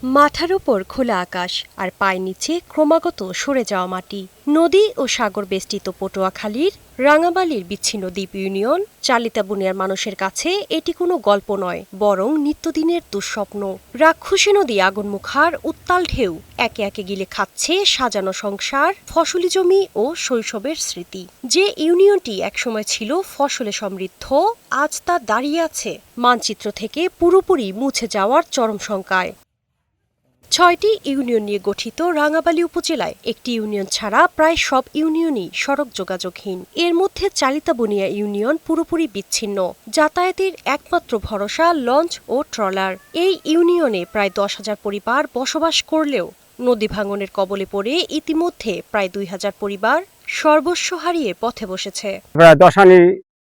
মাথার উপর খোলা আকাশ আর পায়ের নিচে ক্রমাগত সরে যাওয়া মাটি, নদী ও সাগর বেষ্টিত পটুয়াখালীর রাঙামালীর বিচ্ছিন্ন দ্বীপ ইউনিয়ন চালিতাবুনিয়ার মানুষের কাছে এটি কোনো গল্প নয়, বরং নিত্যদিনের দুঃস্বপ্ন। রাক্ষসী নদী আগুনমুখার উত্তাল ঢেউ একে একে গিলে খাচ্ছে সাজানো সংসার, ফসলি জমি ও শৈশবের স্মৃতি। যে ইউনিয়নটি একসময় ছিল ফসলে সমৃদ্ধ, আজ তা দাঁড়িয়ে আছে মানচিত্র থেকে পুরোপুরি মুছে যাওয়ার চরম শঙ্কায়। ৬টি ইউনিয়ন নিয়ে গঠিত রাঙামালী উপজেলায় একটি ইউনিয়ন ছাড়া প্রায় সব ইউনিয়নই সড়ক যোগাযোগহীন। এর মধ্যে চালিতাবুনিয়া ইউনিয়ন পুরোপুরি বিচ্ছিন্ন, যাতায়াতের একমাত্র ভরসা লঞ্চ ও ট্রলার। এই ইউনিয়নে প্রায় ১০,০০০ পরিবার বসবাস করলেও নদী ভাঙনের কবলে পড়ে ইতিমধ্যে প্রায় ২,০০০ পরিবার সর্বস্ব হারিয়ে পথে বসেছে। প্রায় ১০ আনি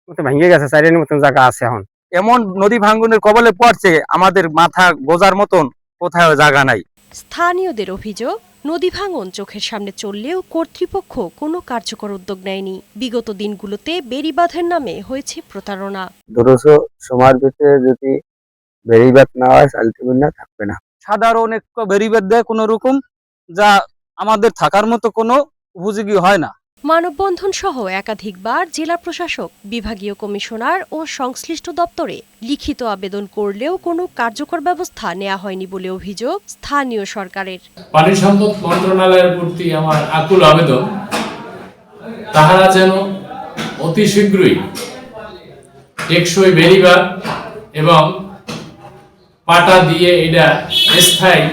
মতো ভেঙে গেছে, ৪ আনির মতন জায়গা আছে। এখন এমন নদী ভাঙনের কবলে পড়ছে, আমাদের মাথা গোজার মতন কোথাও জায়গা নাই। স্থানীয়দের অভিযোগ, নদী ভাঙন চোখের সামনে চললেও কর্তৃপক্ষ কোনো কার্যকর উদ্যোগ নেয়নি। বিগত দিনগুলোতে বেড়িবাঁধের নামে হয়েছে প্রতারণা। সময়ের ভিতরে যদি বেড়িবাঁধ না হয় চালিতাবুনিয়া থাকবে না। সাধারণ একটু বেরিবেদ দেয় কোনো রকম, যা আমাদের থাকার মতো কোনো উপযোগী হয় না। মানববন্ধন সহ একাধিকবার জেলা প্রশাসক, বিভাগীয় কমিশনার ও সংশ্লিষ্ট দপ্তরে লিখিত আবেদন করলেও কোনো কার্যকর ব্যবস্থা নেওয়া হয়নি বলে অভিযোগ স্থানীয় সরকারের। পানি সম্পদ মন্ত্রণালয়ের প্রতি আমার আকুল আবেদন, তাহারা যেন অতি শীঘ্রই টেকসই বেড়িবাঁধ এবং পাটা দিয়ে এটা স্থায়ী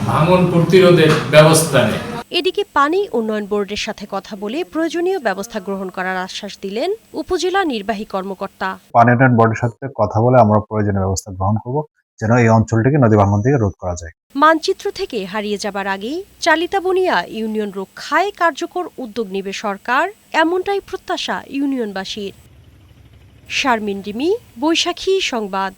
ভাঙন প্রতিরোধের ব্যবস্থা নেয়। এদিকে পানি উন্নয়ন বোর্ডের সাথে কথা বলে প্রয়োজনীয় ব্যবস্থা গ্রহণ করার আশ্বাস দিলেন উপজেলা নির্বাহী কর্মকর্তা। পানি উন্নয়ন বোর্ডের সাথে কথা বলে আমরা প্রয়োজনীয় ব্যবস্থা গ্রহণ করব, যেন এই অঞ্চলটিকে নদী ভাঙন থেকে রোধ করা যায়। মানচিত্র থেকে হারিয়ে যাবার আগেই চালিতাবুনিয়া ইউনিয়ন রক্ষায় কার্যকর উদ্যোগ নেবে সরকার, এমনটাই প্রত্যাশা ইউনিয়নবাসীর। শারমিন রিমি, বৈশাখী সংবাদ।